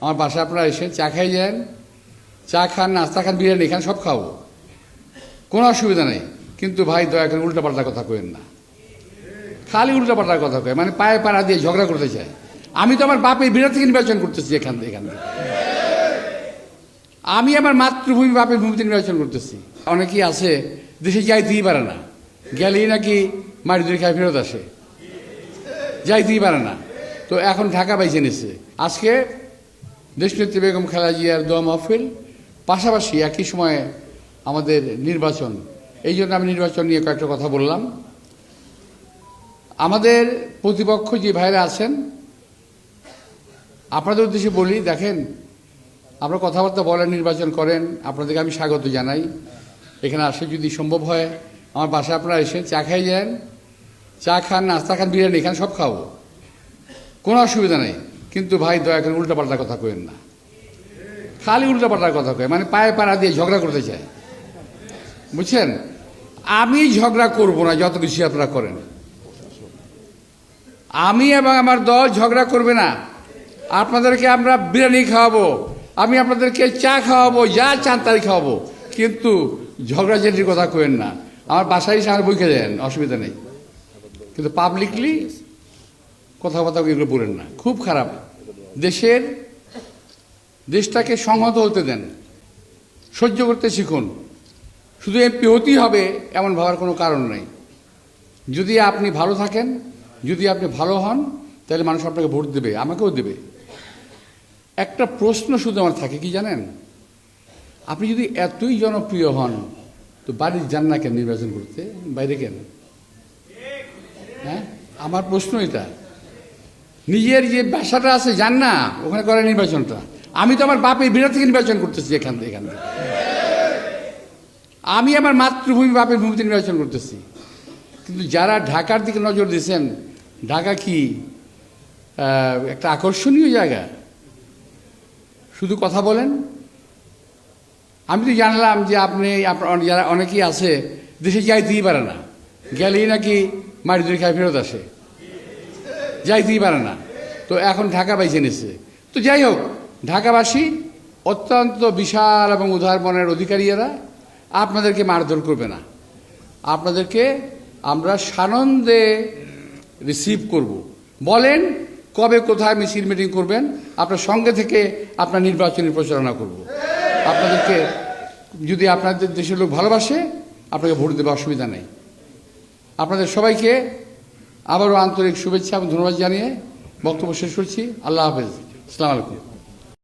আমার বাসায় আপনারা এসে চা খাই যান, চা খান, নাস্তা খান, বিরিয়ানি খান, সব খাবো, কোনো অসুবিধা নেই। কিন্তু ভাই দয়া করে উল্টাপাল্টা কথা কইেন না, খালি উল্টাপাল্টার কথা কয়, মানে পায়ে পাড়া দিয়ে ঝগড়া করতে চায়। আমি তো আমার বাপের বিরাট থেকে নির্বাচন করতেছি, এখান থেকে আমি আমার মাতৃভূমি বাপের ভূমিতে নির্বাচন করতেছি। অনেকেই আছে দেশে যাইতেই পারে না, গেলেই নাকি মাটি ধরে খায় ফেরত আসে, যাইতেই পারে না। তো এখন ঢাকা বাইছে নিচ্ছে। আজকে দেশনেত্রী বেগম খালেদা জিয়ার দোয়া মাহফিল, পাশাপাশি একই সময়ে আমাদের নির্বাচন। এই জন্য আমি নির্বাচন নিয়ে কয়েকটা কথা বললাম। আমাদের প্রতিপক্ষ যে ভাইরা আছেন, আপনাদের উদ্দেশ্যে বলি, দেখেন আপনারা কথাবার্তা বলেন, নির্বাচন করেন, আপনাদেরকে আমি স্বাগত জানাই। এখানে আসে যদি সম্ভব হয় আমার বাসায় আপনারা এসে চা খাই যান, চা খান, নাস্তা খান, বিরিয়ানি খান, সব খাবো, কোনো অসুবিধা নেই। কিন্তু ভাই দয়া করে উল্টাপাল্টা কথা কইেন না, খালি উল্টাপাল্টার কথা কয়, মানে পায়ে পাড়া দিয়ে ঝগড়া করতে চায়, বুঝছেন? আমি ঝগড়া করব না, যত কিছু আপনারা করেন। আমি এবং আমার দল ঝগড়া করবে না। আপনাদেরকে আমরা বিরিয়ানি খাওয়াবো, আমি আপনাদেরকে চা খাওয়াবো, যা চান তাই খাওয়াবো, কিন্তু ঝগড়াঝাটির কথা কইেন না। আমার বাসায় এসে আমার বইকে দেন, অসুবিধা নেই, কিন্তু পাবলিকলি কথাবার্তা এগুলো বলেন না, খুব খারাপ। দেশটাকে সংহত হতে দেন, সহ্য করতে শিখুন। শুধু এমপি হতেই হবে এমন ভাবার কোনো কারণ নেই। যদি আপনি ভালো থাকেন, যদি আপনি ভালো হন, তাহলে মানুষ আপনাকে ভোট দেবে, আমাকেও দেবে। একটা প্রশ্ন শুধু আমার থাকে, কি জানেন? আপনি যদি এতই জনপ্রিয় হন, তো বাড়ির যান না কেন নির্বাচন করতে, বাইরে কেন? হ্যাঁ, আমার প্রশ্ন এটা। নিজের যে বাসাটা আছে যান না, ওখানে করে নির্বাচনটা। আমি তো আমার বাপের বিরাট থেকে নির্বাচন করতেছি, এখান থেকে আমি আমার মাতৃভূমি বাপের ভূমিতে নির্বাচন করতেছি। কিন্তু যারা ঢাকার দিকে নজর দিয়েছেন, ঢাকা কি একটা আকর্ষণীয় জায়গা? শুধু কথা বলেন। আমি তো জানলাম যে আপনি যারা অনেকেই আছে দেশে যাইতেই পারে না, গেলেই নাকি মাটি ধরে খায় ফেরত আসে, যাইতেই পারে না। তো এখন ঢাকা বাইছে নিচ্ছে। তো যাই হোক, ঢাকাবাসী অত্যন্ত বিশাল এবং উদার মনের অধিকারী এরা, আপনাদেরকে মারধর করবে না। আপনাদেরকে আমরা সানন্দে রিসিভ করব। বলেন কবে কোথায় মিছিল মিটিং করবেন, আপনার সঙ্গে থেকে আপনার নির্বাচনী প্রচারণা করব। আপনাদেরকে যদি আপনাদের দেশের লোক ভালোবাসে, আপনাকে ভোট দেবে, অসুবিধা নেই। আপনাদের সবাইকে আবারও আন্তরিক শুভেচ্ছা এবং ধন্যবাদ জানিয়ে বক্তব্য শেষ করছি। আল্লাহ হাফেজ, আসসালামু আলাইকুম।